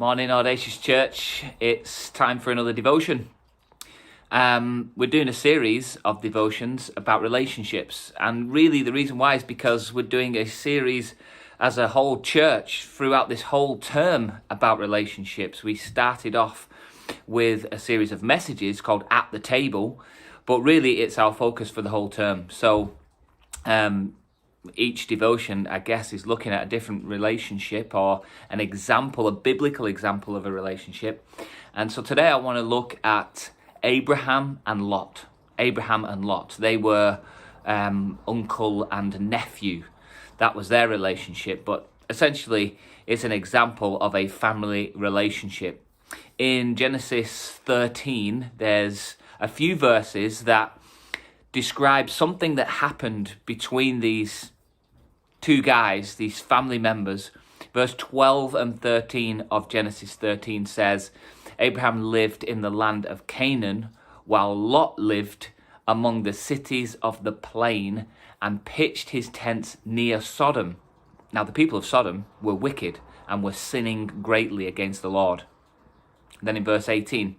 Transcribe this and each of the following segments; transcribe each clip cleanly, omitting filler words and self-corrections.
Morning, Audacious Church. It's time for another devotion. We're doing a series of devotions about relationships, and really the reason why is because we're doing a series as a whole church throughout this whole term about relationships. We started off with a series of messages called At the Table, but really it's our focus for the whole term. So each devotion, I guess, is looking at a different relationship or an example, a biblical example of a relationship. And so today I want to look at Abraham and Lot. Abraham and Lot. They were uncle and nephew. That was their relationship, but essentially it's an example of a family relationship. In Genesis 13, there's a few verses that describe something that happened between these two guys, these family members. Verse 12 and 13 of Genesis 13 says, Abraham lived in the land of Canaan, while Lot lived among the cities of the plain and pitched his tents near Sodom. Now the people of Sodom were wicked and were sinning greatly against the Lord. Then in verse 18,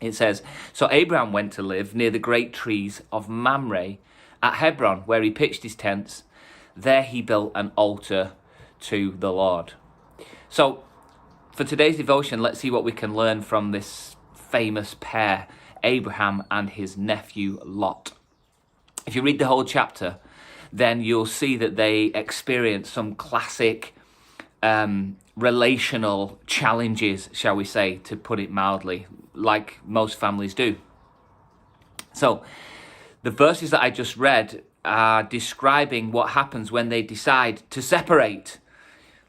it says, So Abraham went to live near the great trees of Mamre at Hebron, where he pitched his tents. There he built an altar to the Lord. So for today's devotion, let's see what we can learn from this famous pair, Abraham and his nephew Lot. If you read the whole chapter, then you'll see that they experience some classic relational challenges, shall we say, to put it mildly, like most families do. So the verses that I just read are describing what happens when they decide to separate.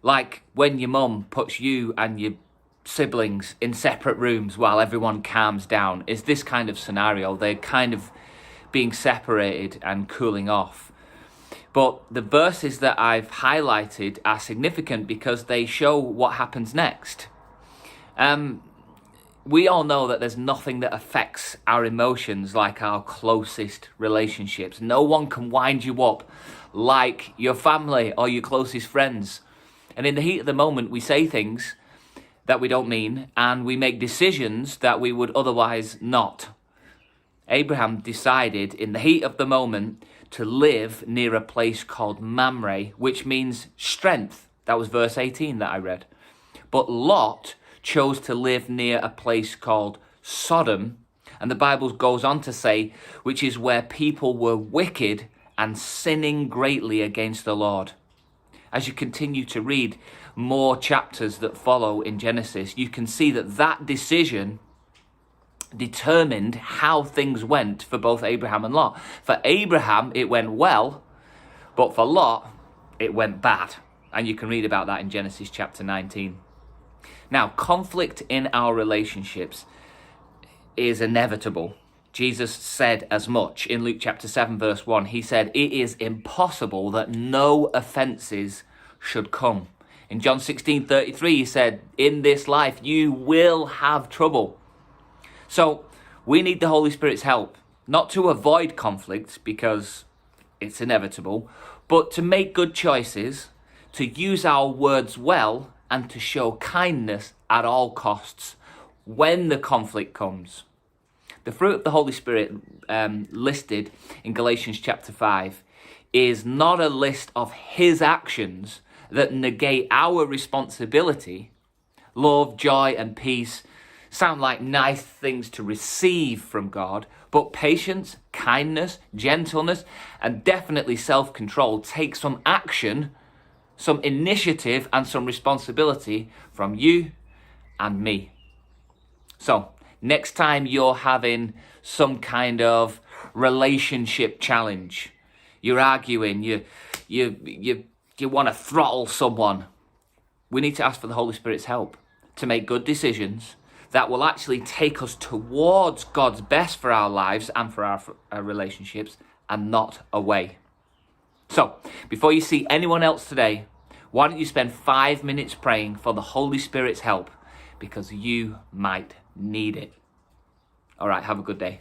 Like when your mum puts you and your siblings in separate rooms while everyone calms down. It's this kind of scenario. They're kind of being separated and cooling off. But the verses that I've highlighted are significant because they show what happens next. We all know that there's nothing that affects our emotions like our closest relationships. No one can wind you up like your family or your closest friends. And in the heat of the moment, we say things that we don't mean, and we make decisions that we would otherwise not. Abraham decided in the heat of the moment to live near a place called Mamre, which means strength. That was verse 18 that I read. But Lot chose to live near a place called Sodom, and the Bible goes on to say, which is where people were wicked and sinning greatly against the Lord. As you continue to read more chapters that follow in Genesis, you can see that that decision determined how things went for both Abraham and Lot. For Abraham, it went well, but for Lot, it went bad. And you can read about that in Genesis chapter 19. Now, conflict in our relationships is inevitable. Jesus said as much in Luke chapter 7, verse 1. He said, it is impossible that no offenses should come. In John 16:33, he said, in this life, you will have trouble. So we need the Holy Spirit's help, not to avoid conflict because it's inevitable, but to make good choices, to use our words well, and to show kindness at all costs when the conflict comes. The fruit of the Holy Spirit listed in Galatians chapter 5 is not a list of his actions that negate our responsibility. Love, joy, and peace sound like nice things to receive from God, but patience, kindness, gentleness, and definitely self-control take some action, some initiative, and some responsibility from you and me. So, next time you're having some kind of relationship challenge, you're arguing, you want to throttle someone, we need to ask for the Holy Spirit's help to make good decisions that will actually take us towards God's best for our lives and for our relationships, and not away. So, before you see anyone else today, why don't you spend 5 minutes praying for the Holy Spirit's help, because you might need it. All right, have a good day.